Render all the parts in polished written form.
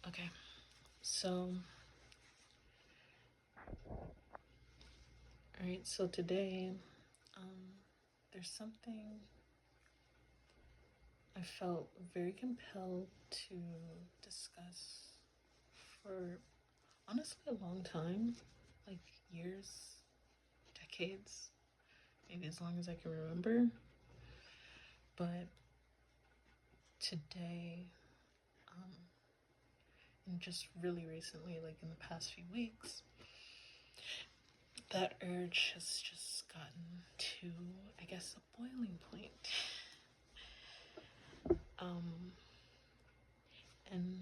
Okay, so, alright, so today, um, there's something I felt very compelled to discuss for honestly a long time, like years, decades, maybe as long as I can remember. But today, um, and just really recently, like in the past few weeks, that urge has just gotten to, I guess, a boiling point. Um, and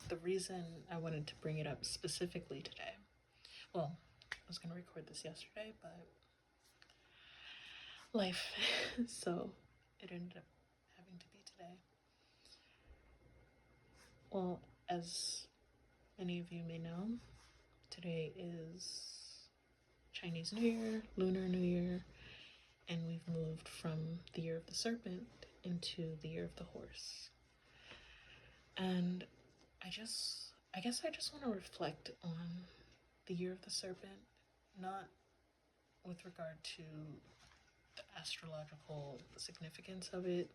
the reason I wanted to bring it up specifically today, well, I was going to record this yesterday, but life, so it ended up having to be today. Well, as many of you may know, today is Chinese New Year, Lunar New Year, and we've moved from the Year of the Serpent into the Year of the Horse. And I guess I just want to reflect on the Year of the Serpent, not with regard to the astrological significance of it,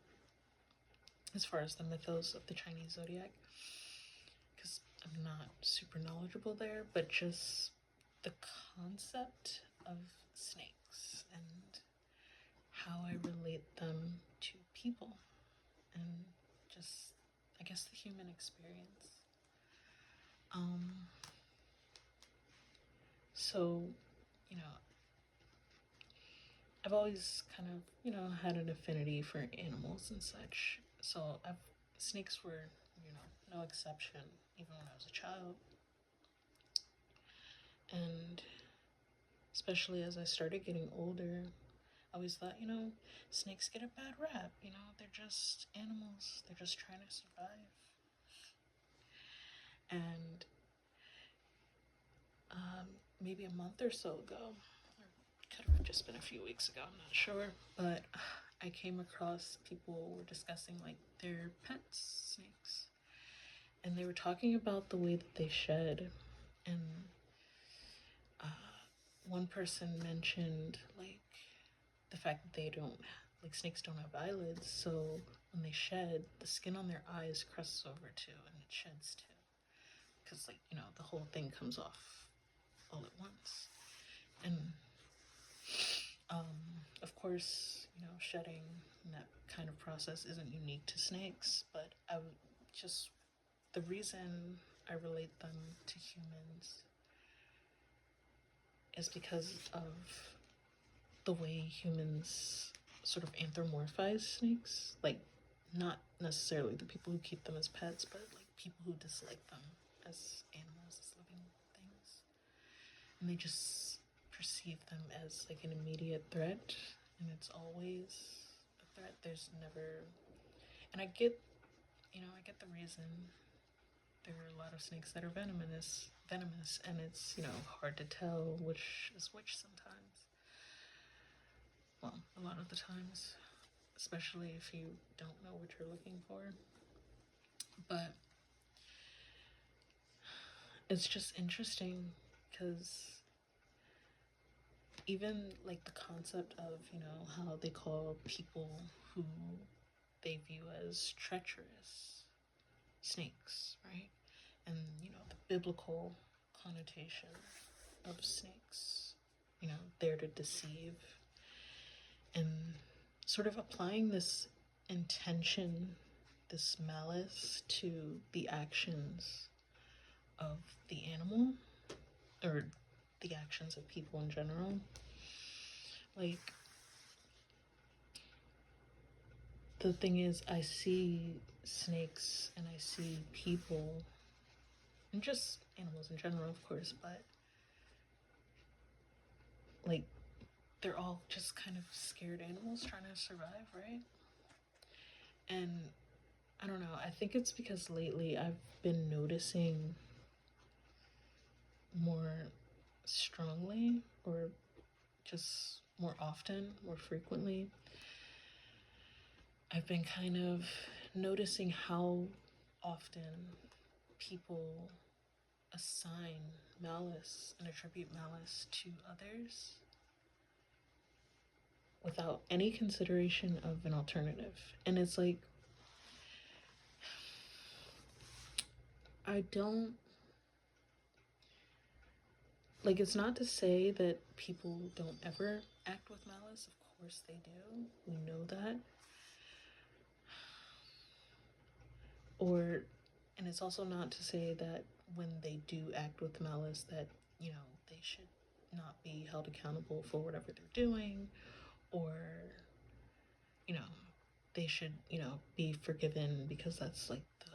as far as the mythos of the Chinese zodiac, because I'm not super knowledgeable there, but just the concept of snakes and how I relate them to people and just, I guess, the human experience. So, you know, I've always kind of, had an affinity for animals and such. So snakes were, no exception, even when I was a child. And especially as I started getting older, I always thought, snakes get a bad rap. They're just animals. They're just trying to survive. And maybe a month or so ago, or could have just been a few weeks ago, I'm not sure, but I came across people were discussing like their pets, snakes, and they were talking about the way that they shed. And one person mentioned like the fact that they don't, like, snakes don't have eyelids, so when they shed, the skin on their eyes crusts over too, and it sheds too, because, like, the whole thing comes off all at once. And of course, shedding and that kind of process isn't unique to snakes, but just the reason I relate them to humans is because of the way humans sort of anthropomorphize snakes. Like, not necessarily the people who keep them as pets, but like people who dislike them as animals, as living things. And they just perceive them as like an immediate threat, and it's always a threat. There's never, and I get the reason. There are a lot of snakes that are venomous, and it's, hard to tell which is which sometimes. Well, a lot of the times, especially if you don't know what you're looking for. But it's just interesting because even like the concept of, how they call people who they view as treacherous snakes, right? And, the biblical connotation of snakes, there to deceive, and sort of applying this intention, this malice to the actions of the animal, or the actions of people in general. Like, the thing is, I see snakes and I see people, and just animals in general, of course, but like, they're all just kind of scared animals trying to survive, right? And I don't know, I think it's because lately I've been noticing more strongly, or just more often, more frequently, I've been kind of noticing how often people assign malice and attribute malice to others without any consideration of an alternative. And it's like, I don't like, it's not to say that people don't ever act with malice. Of course they do. We know that. And it's also not to say that when they do act with malice that, they should not be held accountable for whatever they're doing, or, they should, be forgiven because that's like the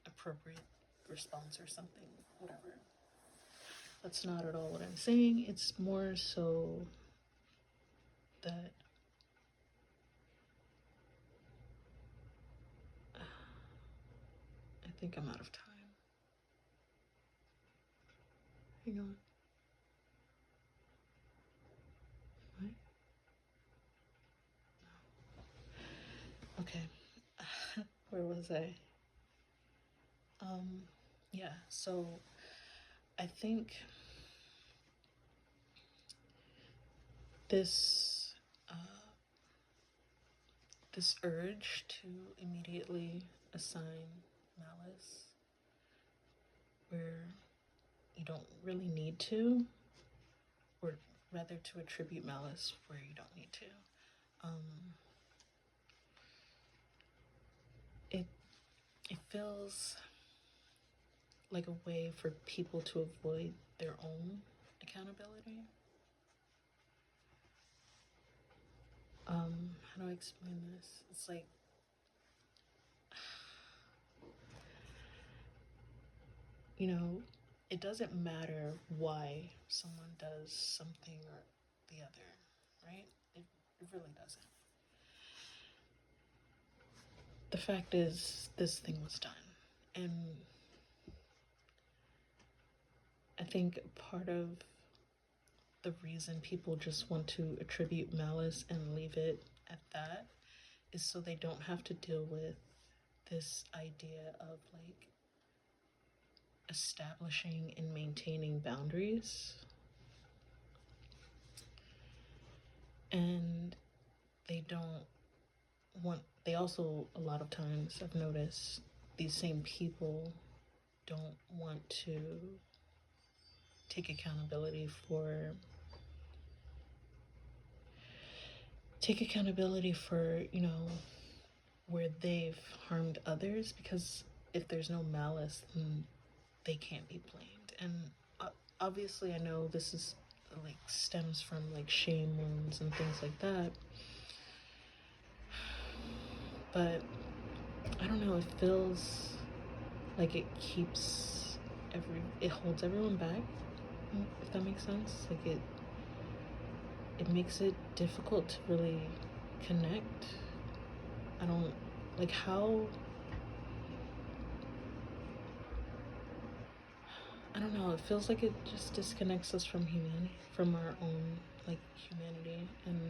appropriate response or something, whatever. That's not at all what I'm saying. It's more so that I think I'm out of time. Hang on. What? No. Okay. Where was I? Yeah, so I think this this urge to immediately assign malice where you don't really need to, or rather to attribute malice where you don't need to. It feels like a way for people to avoid their own accountability. How do I explain this? It's like, it doesn't matter why someone does something or the other, right? It really doesn't. The fact is, this thing was done. And I think part of the reason people just want to attribute malice and leave it at that is so they don't have to deal with this idea of like establishing and maintaining boundaries. And they also, a lot of times I've noticed, these same people don't want to take accountability for where they've harmed others, because if there's no malice, then they can't be blamed. And obviously I know this is like stems from like shame wounds and things like that, but I don't know, it feels like it holds everyone back, if that makes sense. Like it makes it difficult to really connect. I don't like how, I don't know, it feels like it just disconnects us from humanity, from our own like humanity and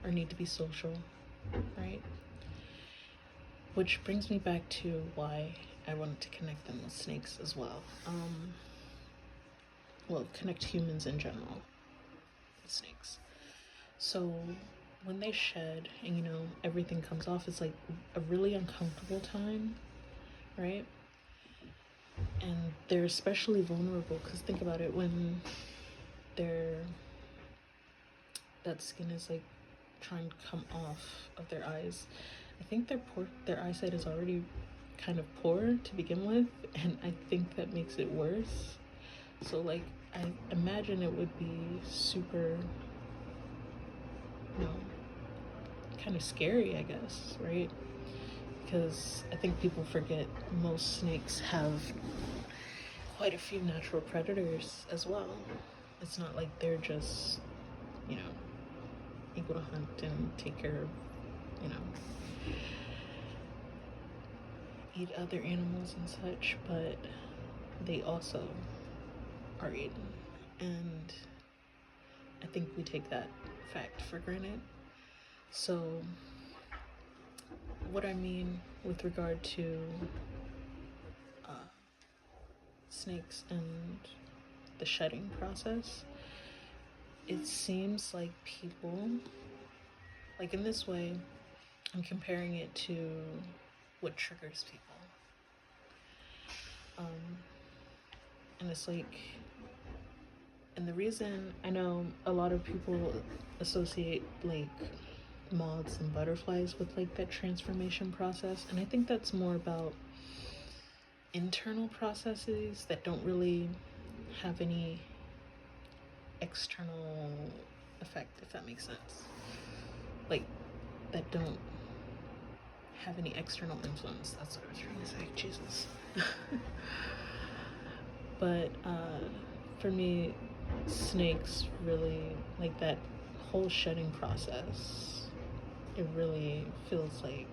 our need to be social, right? Which brings me back to why I wanted to connect them with snakes as well. Connect humans in general with snakes. So when they shed and everything comes off, it's like a really uncomfortable time, right? And they're especially vulnerable because think about it, when that skin is like trying to come off of their eyes, I think their eyesight is already kind of poor to begin with, and I think that makes it worse. So like I imagine it would be super, kind of scary, I guess, right? Because I think people forget most snakes have quite a few natural predators as well. It's not like they're just, able to hunt and take care of, eat other animals and such, but they also are eaten. And I think we take that fact for granted. So what I mean with regard to snakes and the shedding process, it seems like people, like in this way, I'm comparing it to what triggers people. And it's like, and the reason I know a lot of people associate like moths and butterflies with like that transformation process, and I think that's more about internal processes that don't really have any external effect, if that makes sense. Like, that don't have any external influence. That's what I was trying to say. Jesus. But for me, snakes really, like that whole shedding process, it really feels like,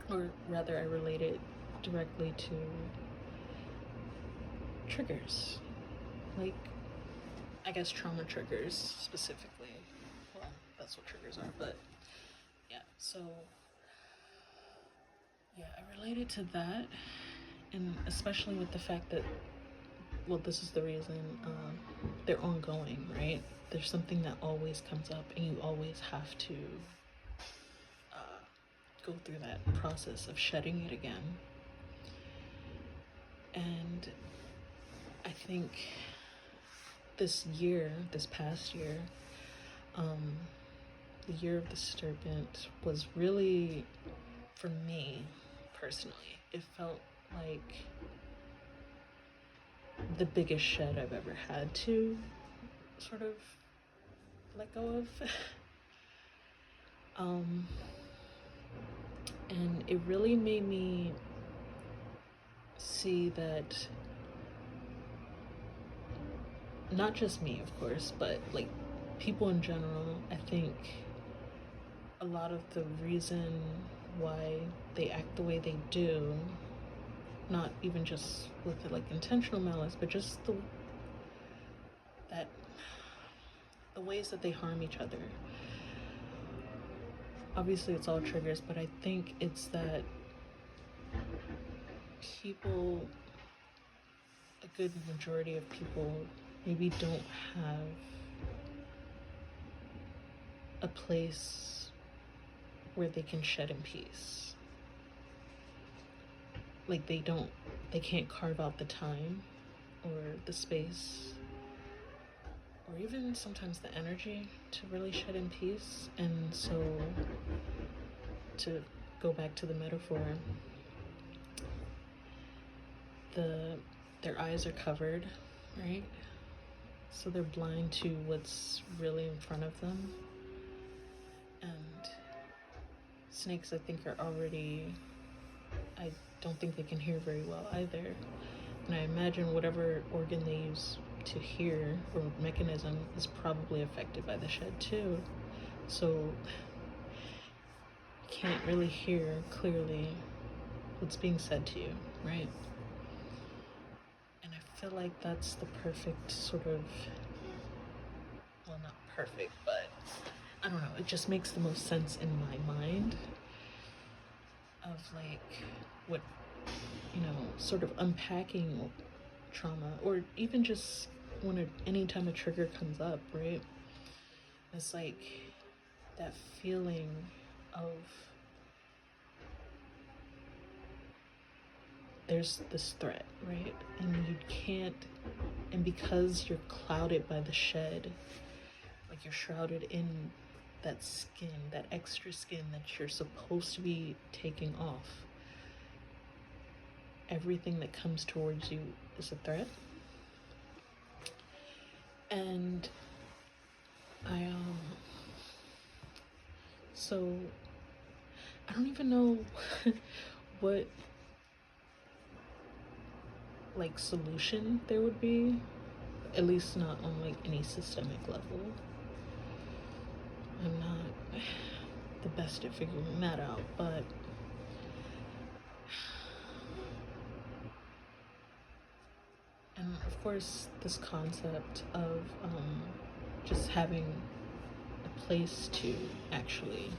or rather I relate it directly to triggers. Like, I guess trauma triggers specifically. Well, that's what triggers are, but yeah, so yeah, I related to that, and especially with the fact that, well, this is the reason they're ongoing, right? There's something that always comes up, and you always have to go through that process of shedding it again. And I think this past year, the year of the serpent was really, for me personally, it felt like the biggest shed I've ever had to sort of let go of. And it really made me see that not just me, of course, but like people in general, I think a lot of the reason why they act the way they do, not even just with like intentional malice, but just the ways that they harm each other. Obviously it's all triggers, but I think it's that people, a good majority of people, maybe don't have a place where they can shed in peace. Like they can't carve out the time or the space or even sometimes the energy to really shed in peace. And so, to go back to the metaphor, their eyes are covered, right? So they're blind to what's really in front of them. And snakes, I think, are already, I don't think they can hear very well either. And I imagine whatever organ they use to hear or mechanism is probably affected by the shed too. So can't really hear clearly what's being said to you, right? And I feel like that's the perfect sort of, well, not perfect, but I don't know, it just makes the most sense in my mind of like what, sort of unpacking trauma, or even just when anytime a trigger comes up, right? It's like that feeling of there's this threat, right? And you can't, and because you're clouded by the shed, like you're shrouded in that skin, that extra skin that you're supposed to be taking off, everything that comes towards you is a threat. And so I don't even know what like solution there would be, at least not on like any systemic level. I'm not the best at figuring that out, but and of course this concept of just having a place to actually,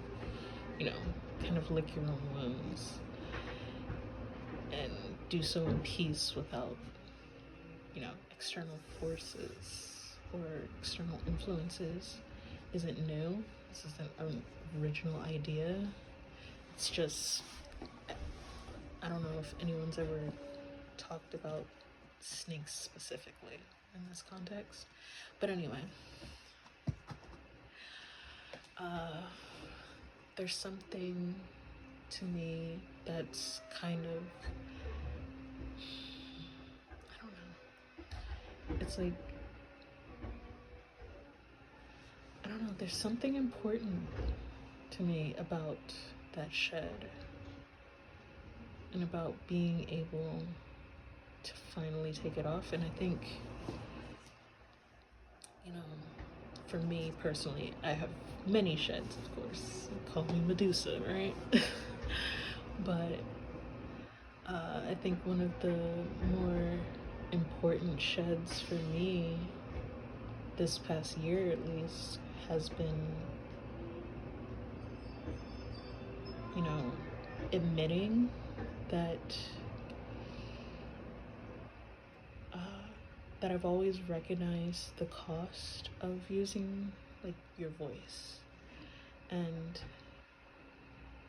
kind of lick your own wounds and do so in peace without, external forces or external influences isn't new. This isn't an original idea. It's just, I don't know if anyone's ever talked about snakes specifically in this context. But anyway, there's something to me that's kind of, I don't know. It's like, I don't know, there's something important to me about that shed and about being able to finally take it off. And I think, for me personally, I have many sheds, of course. Call me Medusa, right? But I think one of the more important sheds for me this past year, at least, has been, admitting that that I've always recognized the cost of using, like, your voice. And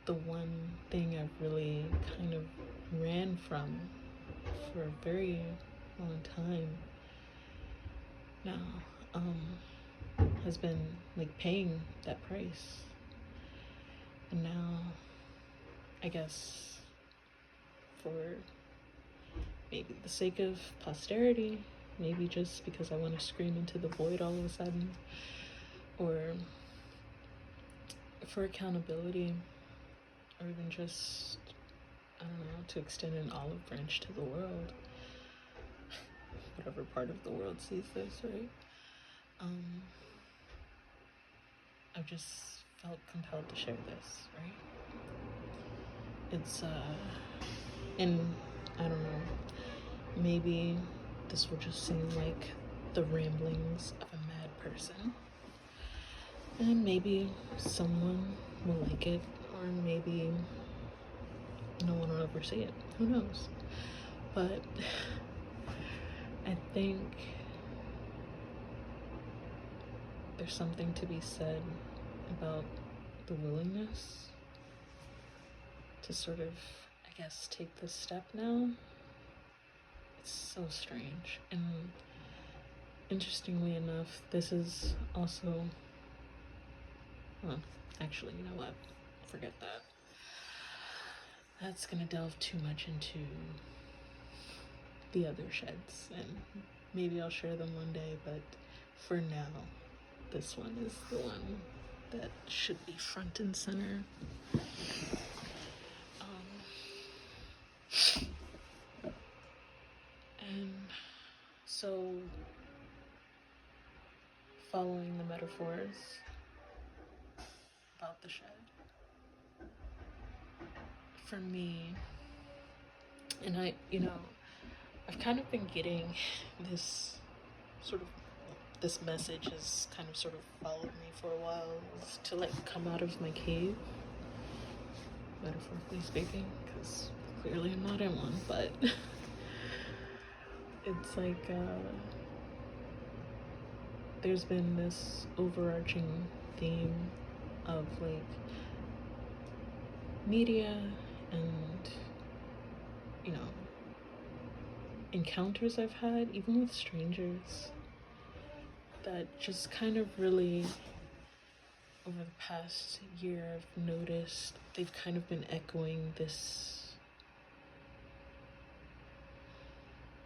the one thing I've really kind of ran from for a very long time now has been, like, paying that price. And now, I guess, for maybe the sake of posterity, maybe just because I want to scream into the void all of a sudden, or for accountability, or even just, I don't know, to extend an olive branch to the world, whatever part of the world sees this, right? I've just felt compelled to share this, right? It's, and I don't know, maybe this will just seem like the ramblings of a mad person, and maybe someone will like it, or maybe no one will ever see it. Who knows? But I think there's something to be said about the willingness to sort of, I guess, take this step now. It's so strange. And interestingly enough, this is also, well, actually, you know what? Forget that. That's gonna delve too much into the other sheds, and maybe I'll share them one day, but for now, this one is the one that should be front and center. And so, following the metaphors about the shed, for me, and I've kind of been getting this sort of, this message has kind of sort of followed me for a while, is to, like, come out of my cave, metaphorically speaking, because clearly I'm not in one, but it's like, there's been this overarching theme of, like, media and, encounters I've had, even with strangers, that just kind of really, over the past year, I've noticed they've kind of been echoing this,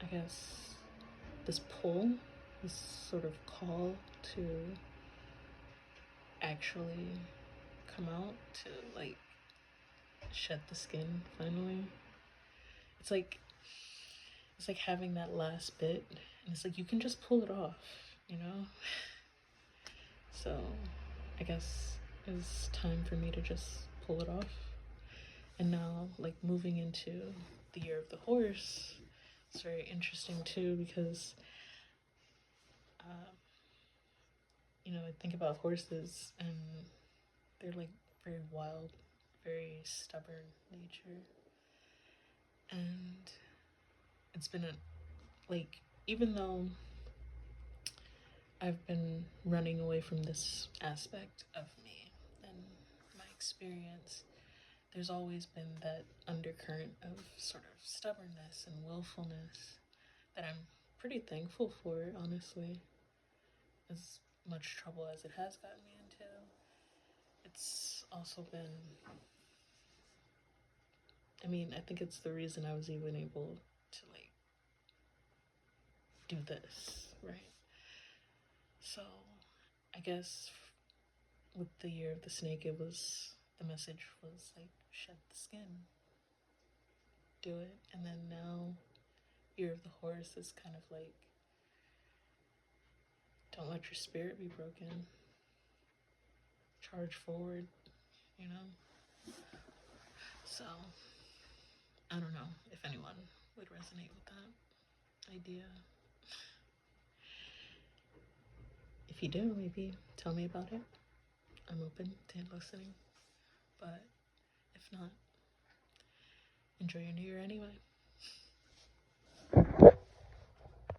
I guess, this pull, this sort of call to actually come out, to, like, shed the skin finally. It's like having that last bit, and it's like you can just pull it off, So I guess it's time for me to just pull it off. And now, like, moving into the year of the horse, it's very interesting too, because I think about horses, and they're, like, very wild, very stubborn nature. And it's been like, even though I've been running away from this aspect of me and my experience, there's always been that undercurrent of sort of stubbornness and willfulness that I'm pretty thankful for, honestly. As much trouble as it has gotten me into, it's also been, I mean, I think it's the reason I was even able to, like, do this, right? So, I guess with the year of the snake, it was, the message was like, shed the skin, do it. And then now, year of the horse is kind of like, don't let your spirit be broken. Charge forward, you know? So, I don't know if anyone would resonate with that idea. If you do, maybe tell me about it. I'm open to listening. But if not, enjoy your new year anyway.